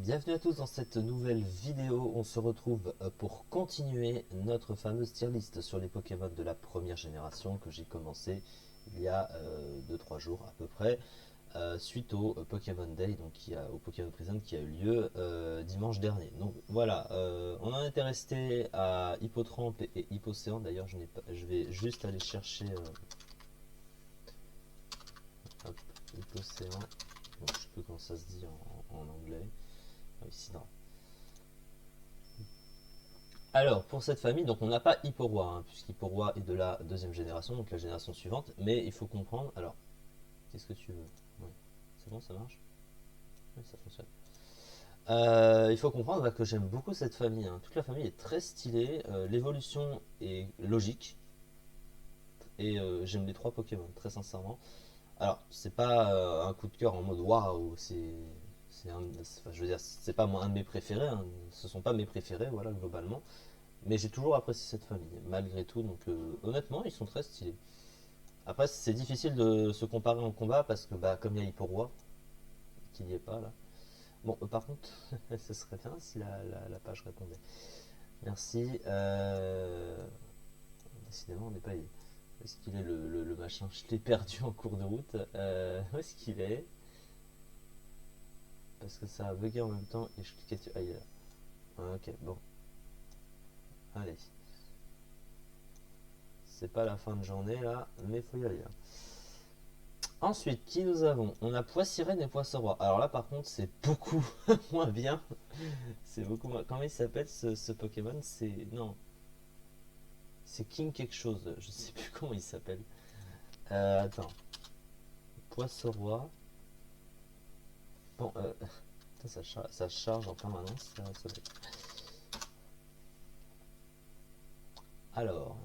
Bienvenue à tous dans cette nouvelle vidéo. On se retrouve pour continuer notre fameuse tier list sur les Pokémon de la première génération que j'ai commencé il y a 2-3 jours à peu près, suite au Pokémon Day, donc au Pokémon Prison qui a eu lieu dimanche dernier. Donc voilà, on en était resté à Hippotrampe et Hippocéan. D'ailleurs, je vais juste aller chercher hop, Hippocéan. Bon, je sais plus comment ça se dit en anglais. Ici, non. Alors, pour cette famille, donc on n'a pas Hipporoi, hein, puisqu'Hipporoi est de la deuxième génération, donc la génération suivante, mais il faut comprendre. Alors, qu'est-ce que tu veux? Oui. C'est bon, ça marche? Oui, ça fonctionne. Il faut comprendre que j'aime beaucoup cette famille, hein. Toute la famille est très stylée, l'évolution est logique, et j'aime les trois Pokémon, très sincèrement. Alors, c'est pas un coup de cœur en mode waouh, enfin, je veux dire, c'est pas un de mes préférés, hein. Ce sont pas mes préférés, voilà, globalement. Mais j'ai toujours apprécié cette famille, malgré tout. Donc honnêtement, ils sont très stylés. Après, c'est difficile de se comparer en combat parce que bah, comme il y a Hipporoi, qui n'y est pas là. Bon, par contre, ce serait bien si la page répondait. Merci. Décidément, on n'est pas. Où est-ce qu'il est le machin? Je l'ai perdu en cours de route. Où est-ce qu'il est? Parce que ça a bugué en même temps et je cliquais dessus. Ah, il est là. Ah, ok, bon. Allez. C'est pas la fin de journée là, mais faut y aller là. Ensuite, qui nous avons? On a Poissirène et Poisson-Roi. Alors là, par contre, c'est beaucoup moins bien. C'est beaucoup moins. Comment il s'appelle ce Pokémon? C'est. Non. C'est King quelque chose. Je sais plus comment il s'appelle. Attends. Poisson-Roi. Bon, ça charge en permanence. Alors.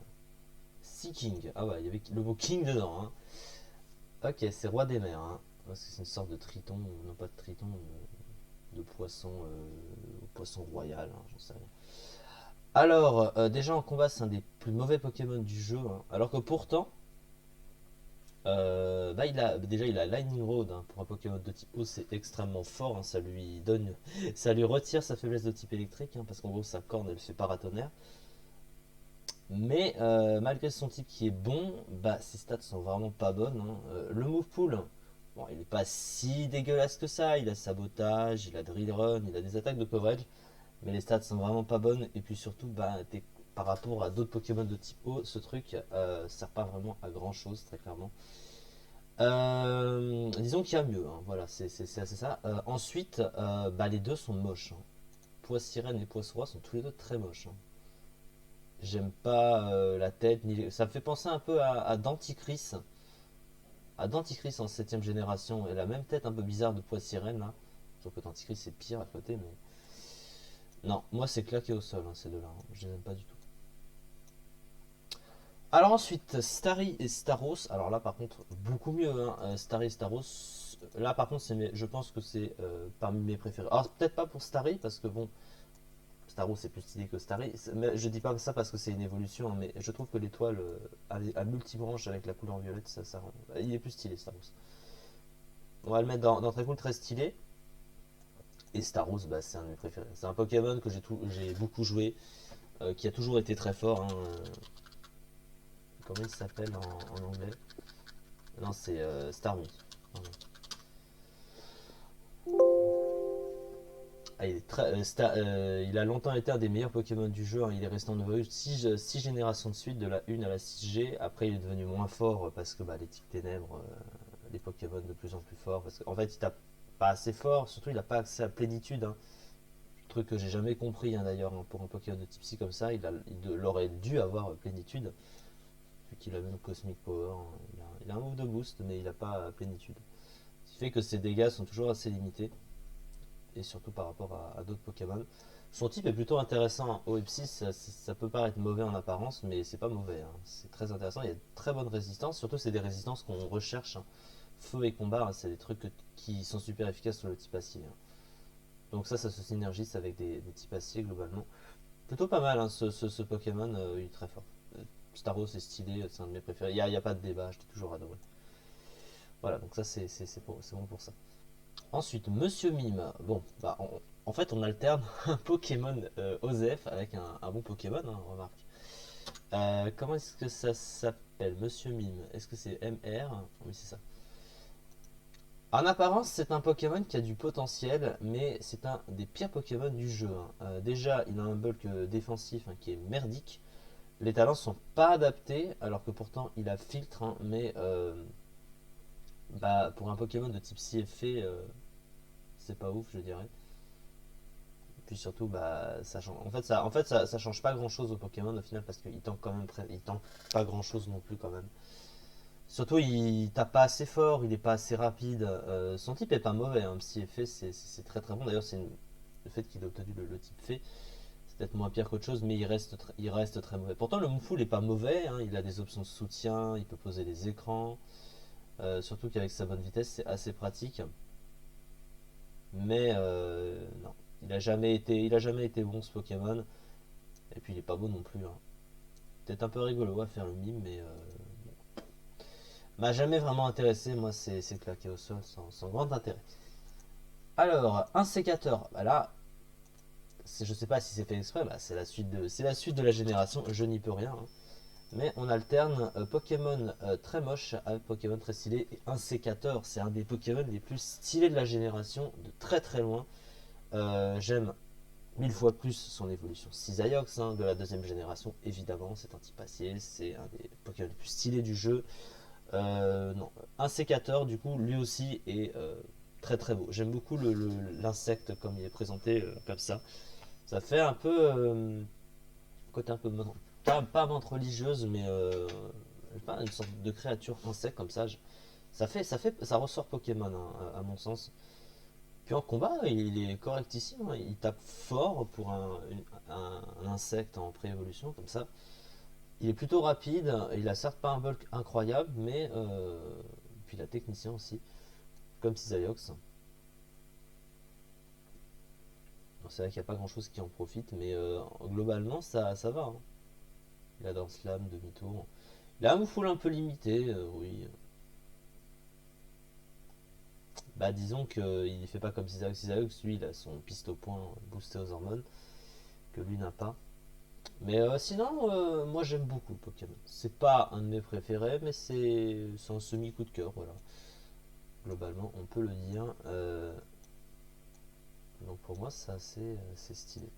Sea King. Ah ouais, il y avait le mot King dedans, hein. Ok, c'est Roi des mers, hein. Parce que c'est une sorte de triton. Non, pas de triton. De poisson. Poisson royal, hein, j'en sais rien. Alors, déjà en combat, c'est un des plus mauvais Pokémon du jeu, hein. Alors que pourtant, bah, il a Lightning Rod, hein. Pour un Pokémon de type eau, c'est extrêmement fort, hein. Ça lui donne, ça lui retire sa faiblesse de type électrique, hein, parce qu'en gros, sa corne, elle fait paratonnerre. Mais malgré son type qui est bon, bah, ses stats sont vraiment pas bonnes, hein. Le move pool, bon, il est pas si dégueulasse que ça. Il a sabotage, il a drill run, il a des attaques de coverage. Mais les stats sont vraiment pas bonnes. Et puis surtout, bah, par rapport à d'autres Pokémon de type eau, ce truc sert pas vraiment à grand chose, très clairement. Disons qu'il y a mieux, hein. Voilà, c'est ça. Ensuite, bah, les deux sont moches, hein. Poissirène et Poisson-Roi sont tous les deux très moches, hein. J'aime pas la tête, ça me fait penser un peu à Denticris. À Denticris en septième génération. Et la même tête un peu bizarre de Poissirène, là. Sauf que Denticris c'est pire à côté, mais. Non, moi c'est claqué au sol, hein, ces deux-là, hein. Je les aime pas du tout. Alors ensuite, Starry et Staros. Alors là par contre, beaucoup mieux, hein. Starry et Staros. Là par contre, je pense que c'est parmi mes préférés. Alors peut-être pas pour Starry, parce que bon, Staros c'est plus stylé que Starry. Mais je dis pas ça parce que c'est une évolution, hein, mais je trouve que l'étoile à multibranche avec la couleur violette, il est plus stylé Staros. On va le mettre dans très cool, très stylé. Et Staros, bah, c'est un de mes préférés. C'est un Pokémon que j'ai beaucoup joué, qui a toujours été très fort, hein. Comment il s'appelle en anglais? Non, c'est Starmie. Pardon. Ah, il a longtemps été un des meilleurs Pokémon du jeu, hein. Il est resté en évolution 6 générations de suite, de la 1 à la 6G. Après, il est devenu moins fort parce que bah, les types ténèbres, les Pokémon de plus en plus forts. Parce qu'en fait, il tape pas assez fort, surtout il n'a pas accès à plénitude, hein. Truc que j'ai jamais compris, hein, d'ailleurs, hein. Pour un Pokémon de type psy comme ça, il aurait dû avoir plénitude, vu qu'il a même Cosmic Power, hein. Il a un move de boost, mais il n'a pas plénitude. Ce qui fait que ses dégâts sont toujours assez limités, et surtout par rapport à d'autres Pokémon. Son type est plutôt intéressant, hein. OEP6, ça peut paraître mauvais en apparence, mais c'est pas mauvais, hein. C'est très intéressant, il y a de très bonnes résistances, surtout c'est des résistances qu'on recherche, hein. Feu et combat, hein, c'est des trucs qui sont super efficaces sur le type acier, hein. Donc ça se synergise avec des types acier globalement. Plutôt pas mal, hein, ce Pokémon, il est très fort. Staros est stylé, c'est un de mes préférés. Il y a pas de débat, je l'ai toujours adoré. Voilà, donc ça c'est bon pour ça. Ensuite, Monsieur Mime. Bon, bah, En fait, on alterne un Pokémon OSEF avec un bon Pokémon, hein, remarque. Comment est-ce que ça s'appelle? Monsieur Mime. Est-ce que c'est MR? Oui, c'est ça. En apparence, c'est un Pokémon qui a du potentiel, mais c'est un des pires Pokémon du jeu, hein. Déjà, il a un bulk défensif, hein, qui est merdique. Les talents sont pas adaptés, alors que pourtant il a filtre, hein, mais bah, pour un Pokémon de type CFE, c'est pas ouf, je dirais. Puis surtout, bah, ça change. Ça change pas grand chose au Pokémon au final parce qu'il tank quand même, il tank pas grand chose non plus quand même. Surtout, il tape pas assez fort, il est pas assez rapide. Son type est pas mauvais, hein. CFE, c'est très très bon. D'ailleurs, le fait qu'il ait obtenu le type fait, c'est peut-être moins pire qu'autre chose, mais il reste très mauvais. Pourtant, le Moufou n'est pas mauvais, hein. Il a des options de soutien, il peut poser les écrans. Surtout qu'avec sa bonne vitesse, c'est assez pratique. Mais non, il a jamais été bon ce Pokémon. Et puis il est pas beau non plus, hein. Peut-être un peu rigolo à faire le mime, mais m'a jamais vraiment intéressé. Moi, c'est claqué au sol sans grand intérêt. Alors, un sécateur. Bah là, je sais pas si c'est fait exprès. Bah, c'est la suite de la génération. Je n'y peux rien, hein. Mais on alterne Pokémon très moche avec Pokémon très stylé. Et un sécateur, c'est un des Pokémon les plus stylés de la génération, de très très loin. J'aime mille fois plus son évolution Cisaiox, hein, de la deuxième génération, évidemment. C'est un type acier, c'est un des Pokémon les plus stylés du jeu. Non, un sécateur, du coup, lui aussi est très très beau. J'aime beaucoup l'insecte comme il est présenté comme ça. Ça fait un peu côté un peu pas menthe religieuse, mais pas, une sorte de créature insecte comme ça. Ça ressort Pokémon, hein, à mon sens. Puis en combat, il est correctissime, hein. Il tape fort pour un insecte en pré-évolution comme ça. Il est plutôt rapide. Il a certes pas un bulk incroyable, mais puis la technicien aussi, comme Cisaiox. C'est vrai qu'il n'y a pas grand chose qui en profite, mais globalement ça va, hein. Il a dans Slam, demi-tour. Il a un move un peu limité, oui. Bah disons qu'il ne fait pas comme Cisaiox. Cisaiox, lui, il a son piste au point boosté aux hormones, que lui n'a pas. Mais sinon, moi j'aime beaucoup Pokémon. C'est pas un de mes préférés, mais c'est un semi-coup de cœur, voilà. Globalement, on peut le dire. Donc pour moi, c'est assez stylé.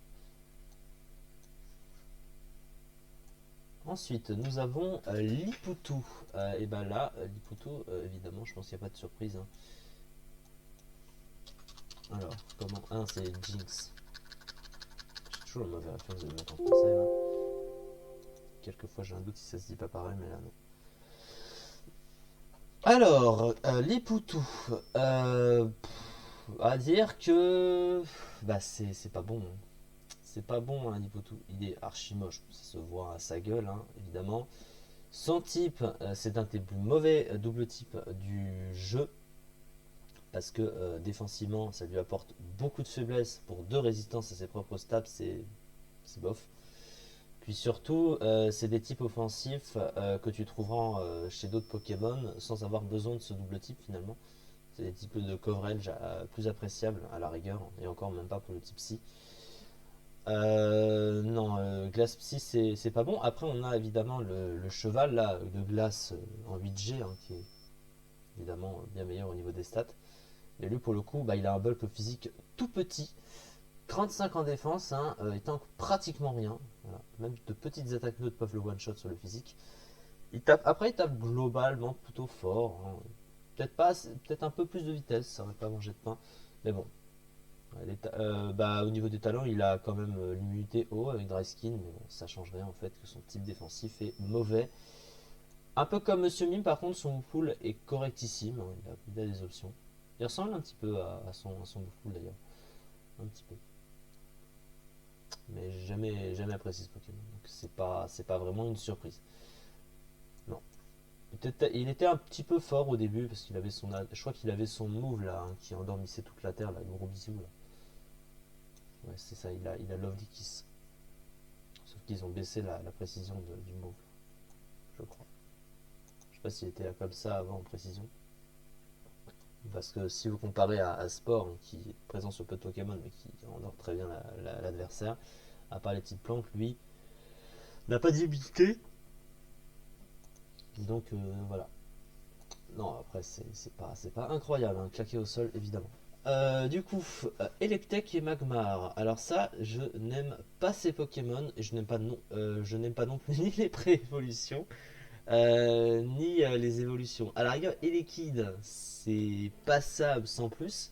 Ensuite, nous avons Liputu. Et ben là, Liputu, évidemment, je pense qu'il n'y a pas de surprise, hein. Alors, comment? Ah, c'est Jinx. J'ai toujours le mauvais réflexe de le mettre en français, là. Quelquefois, j'ai un doute si ça se dit pas pareil, mais là, non. Alors, Liputu. À dire que. Bah, c'est pas bon, hein. C'est pas bon, hein, Liputu. Il est archi moche. Ça se voit à sa gueule, hein, évidemment. Son type, c'est un des plus mauvais double type du jeu. Parce que défensivement, ça lui apporte beaucoup de faiblesse pour deux résistances à ses propres stats, c'est bof. Puis surtout, c'est des types offensifs que tu trouveras chez d'autres Pokémon sans avoir besoin de ce double type finalement. C'est des types de coverage plus appréciables à la rigueur, et encore même pas pour le type Psy. Non, Glace Psy c'est pas bon. Après, on a évidemment le cheval là, de glace en 8G, hein, qui est évidemment bien meilleur au niveau des stats. Mais lui, pour le coup, bah, il a un bulk physique tout petit. 35 en défense, hein, il tank pratiquement rien. Voilà. Même de petites attaques neutres peuvent le one-shot sur le physique. Après, il tape globalement plutôt fort, hein. Peut-être un peu plus de vitesse, ça aurait pas mangé de pain. Mais bon. Bah, au niveau des talents, il a quand même l'immunité haut avec Dry Skin, mais bon, ça change rien en fait que son type défensif est mauvais. Un peu comme Monsieur Mime, par contre, son pool est correctissime, hein. Il a des options. Il ressemble un petit peu à son pool d'ailleurs. Un petit peu. Mais j'ai jamais apprécié ce Pokémon. Donc c'est pas vraiment une surprise. Non. Il était un petit peu fort au début parce qu'il avait je crois qu'il avait son move là, hein, qui endormissait toute la terre là, le gros bisou là. Ouais, c'est ça, il a Lovely Kiss. Sauf qu'ils ont baissé la précision du move, je crois. Je sais pas s'il était comme ça avant en précision. Parce que si vous comparez à Sport, qui est présent sur peu de Pokémon, mais qui endort très bien l'adversaire, à part les petites plantes, lui n'a pas d'habilité. Donc voilà. Non, après, c'est pas incroyable, hein, claqué au sol, évidemment. Du coup, Electek et Magmar. Alors ça, je n'aime pas ces Pokémon, et je n'aime pas non plus ni les pré-évolutions, ni les évolutions. À la rigueur, Elekid, c'est passable sans plus,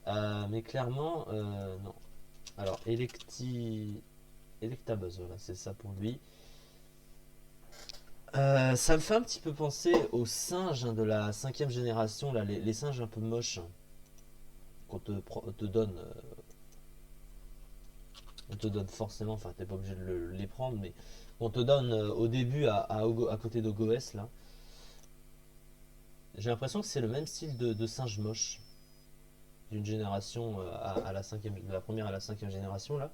mais clairement, non. Alors, Electabuzz, voilà, c'est ça pour lui. Ça me fait un petit peu penser aux singes, hein, de la cinquième génération, là, les singes un peu moches, hein, on te donne. On te donne forcément, enfin t'es pas obligé de les prendre, mais on te donne au début à côté d'Ogoès là. J'ai l'impression que c'est le même style de singe moche d'une génération à la cinquième, de la première à la cinquième génération là.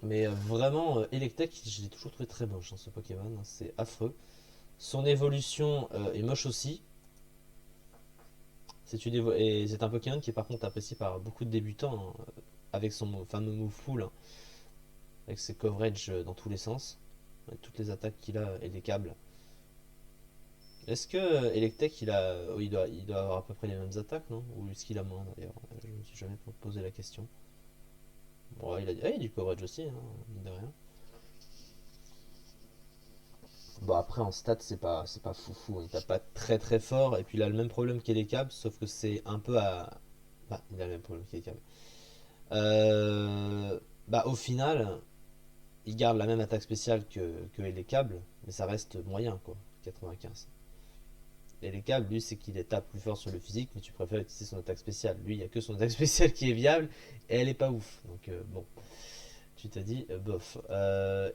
Mais vraiment, Electek, je l'ai toujours trouvé très moche, hein, ce Pokémon, hein, c'est affreux. Son évolution est moche aussi. Et c'est un Pokémon qui est par contre apprécié par beaucoup de débutants, hein, avec son fameux move full, hein, avec ses coverage dans tous les sens, avec toutes les attaques qu'il a et les câbles. Est-ce que Electek il doit avoir à peu près les mêmes attaques, non? Ou est-ce qu'il a moins d'ailleurs? Je me suis jamais posé la question. Bon, il a du coverage aussi, hein, mine de rien. Bon, après en stats, c'est pas foufou, hein. Il tape pas très très fort, et puis il a le même problème qu'Elecab, sauf que c'est un peu à. Bah, il a le même problème qu'Elecab. Bah, au final, il garde la même attaque spéciale que Elecab, mais ça reste moyen, quoi. 95. Et les câbles, lui, c'est qu'il tape plus fort sur le physique, mais tu préfères utiliser son attaque spéciale. Lui, il n'y a que son attaque spéciale qui est viable, et elle est pas ouf. Donc, bon, tu t'as dit, bof.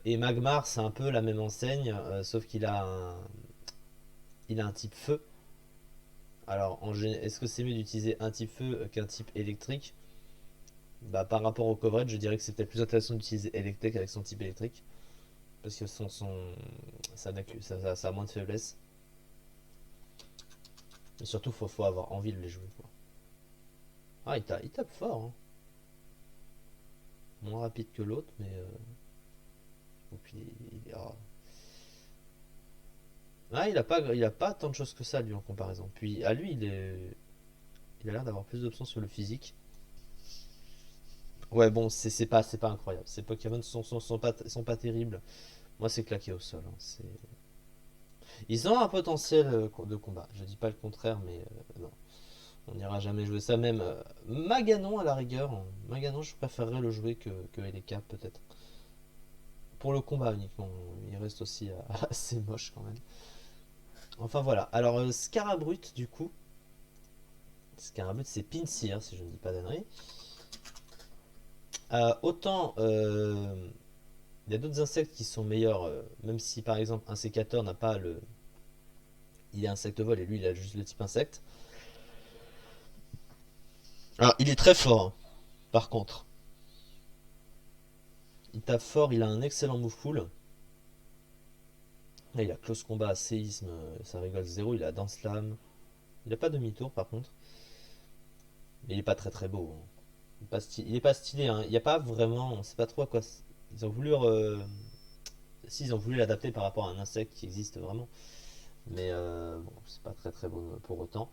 Et Magmar, c'est un peu la même enseigne, sauf il a un type feu. Alors, est-ce que c'est mieux d'utiliser un type feu qu'un type électrique? Bah, par rapport au coverage, je dirais que c'est peut-être plus intéressant d'utiliser électrique avec son type électrique, parce que ça a moins de faiblesse. Et surtout, faut avoir envie de les jouer, quoi. Ah, il tape fort, hein. Moins rapide que l'autre, mais et puis ah, il a pas tant de choses que ça lui en comparaison. Puis à lui, il a l'air d'avoir plus d'options sur le physique. Ouais, bon, c'est pas incroyable. Ces Pokémon sont pas terribles. Moi, c'est claqué au sol, hein. Ils ont un potentiel de combat. Je dis pas le contraire, mais non. On n'ira jamais jouer ça. Même Maganon à la rigueur. Maganon, je préférerais le jouer que LK peut-être. Pour le combat uniquement. Il reste aussi assez moche quand même. Enfin voilà. Alors Scarabrut du coup. Scarabrut c'est Pinsir si je ne dis pas d'annerie. Autant il y a d'autres insectes qui sont meilleurs. Même si par exemple un sécateur n'a pas le. Il est insecte-vol et lui il a juste le type insecte. Alors il est très fort, hein, par contre. Il tape fort, il a un excellent move pool. Là, il a close combat, séisme, ça rigole zéro, il a dance slam. Il a pas demi-tour par contre. Mais il est pas très très beau, hein. Il est pas stylé, hein. Il n'y a pas vraiment. On sait pas trop à quoi. Ils ont voulu. Si, ils ont voulu l'adapter par rapport à un insecte qui existe vraiment. Mais bon, c'est pas très très beau pour autant.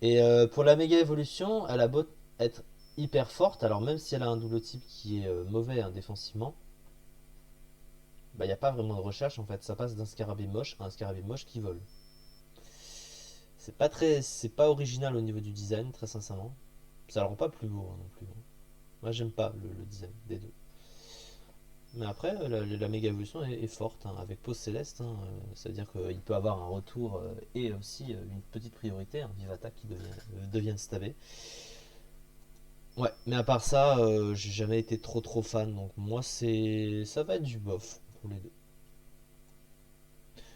Et pour la méga évolution, elle a beau être hyper forte. Alors, même si elle a un double type qui est mauvais, hein, défensivement, bah, il n'y a pas vraiment de recherche en fait. Ça passe d'un scarabée moche à un scarabée moche qui vole. C'est pas original au niveau du design, très sincèrement. Ça le rend pas plus beau, hein, non plus, hein. Moi, j'aime pas le design des deux. Mais après, la méga évolution est forte, hein, avec pose céleste, hein, ça veut dire qu'il peut avoir un retour et aussi une petite priorité, un Vivata qui devient stabé. Ouais, mais à part ça, j'ai jamais été trop fan, donc moi ça va être du bof pour les deux.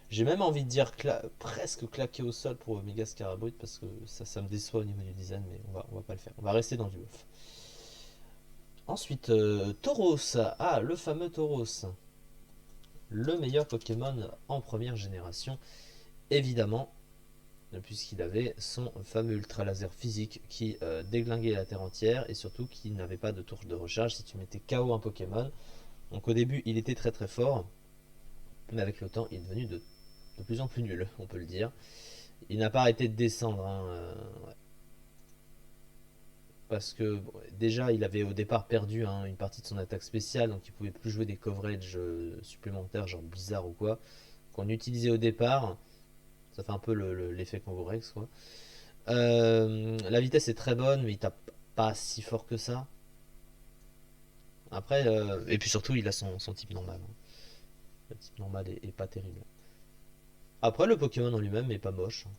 J'ai même envie de dire presque claqué au sol pour Mega Scarabrut parce que ça me déçoit au niveau du design, mais on va pas le faire. On va rester dans du bof. Ensuite, Tauros. Ah, le fameux Tauros. Le meilleur Pokémon en première génération, évidemment. puisqu'il avait son fameux ultra laser physique qui déglinguait la terre entière et surtout qui n'avait pas de tour de recharge si tu mettais KO un Pokémon. Donc au début il était très très fort, mais avec le temps il est devenu de plus en plus nul, on peut le dire. Il n'a pas arrêté de descendre, hein, ouais. Parce que bon, déjà il avait au départ perdu, hein, une partie de son attaque spéciale, donc il pouvait plus jouer des coverages supplémentaires, genre bizarre ou quoi, qu'on utilisait au départ. Ça fait un peu l'effet Congorex, quoi. La vitesse est très bonne, mais il tape pas si fort que ça. Après, et puis surtout, il a son type normal, hein. Le type normal est pas terrible. Après, le Pokémon en lui-même est pas moche, hein.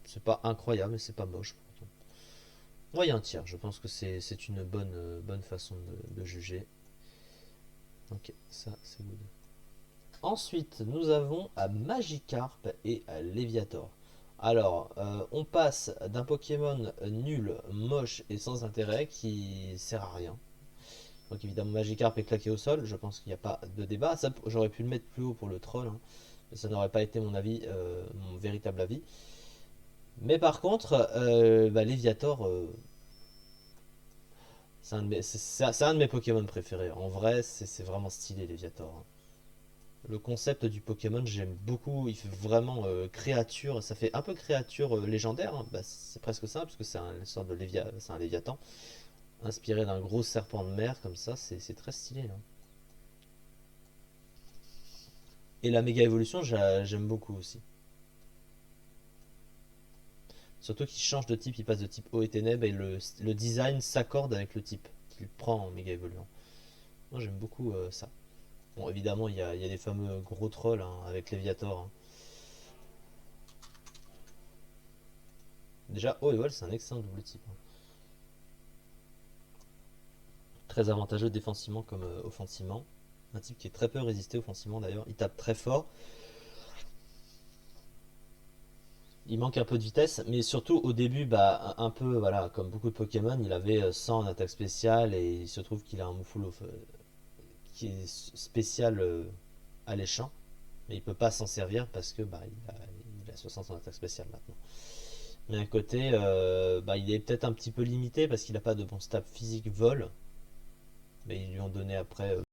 C'est pas incroyable, mais c'est pas moche pourtant. Ouais, il y a un tiers. Je pense que c'est une bonne façon de juger. Ok, ça c'est good. Ensuite, nous avons à Magikarp et à Léviator. Alors, on passe d'un Pokémon nul, moche et sans intérêt qui sert à rien. Donc évidemment Magikarp est claqué au sol, je pense qu'il n'y a pas de débat. Ça, j'aurais pu le mettre plus haut pour le troll, hein, mais ça n'aurait pas été mon avis, mon véritable avis. Mais par contre, Léviator, c'est un de mes Pokémon préférés. En vrai, c'est vraiment stylé Léviator, hein. Le concept du Pokémon, j'aime beaucoup. Il fait vraiment créature. Ça fait un peu créature légendaire, hein. Bah, c'est presque ça, parce que c'est une sorte de c'est un Léviathan. Inspiré d'un gros serpent de mer, comme ça, c'est très stylé, hein. Et la méga évolution, j'aime beaucoup aussi. Surtout qu'il change de type, il passe de type eau et ténèbres et le design s'accorde avec le type qu'il prend en méga évoluant. Moi j'aime beaucoup ça. Bon, évidemment, il y a des fameux gros trolls, hein, avec Léviator, hein. Déjà, oh et voilà, c'est un excellent double type, hein. Très avantageux défensivement comme offensivement. Un type qui est très peu résisté offensivement d'ailleurs. Il tape très fort. Il manque un peu de vitesse, mais surtout au début, bah, un peu, voilà, comme beaucoup de Pokémon, il avait 100 en attaque spéciale et il se trouve qu'il a un Moufoulou qui est spécial alléchant, mais il peut pas s'en servir parce que bah, il a 60 en attaque spéciale maintenant. Mais à côté, bah, il est peut-être un petit peu limité parce qu'il n'a pas de bon stat physique vol, mais ils lui ont donné après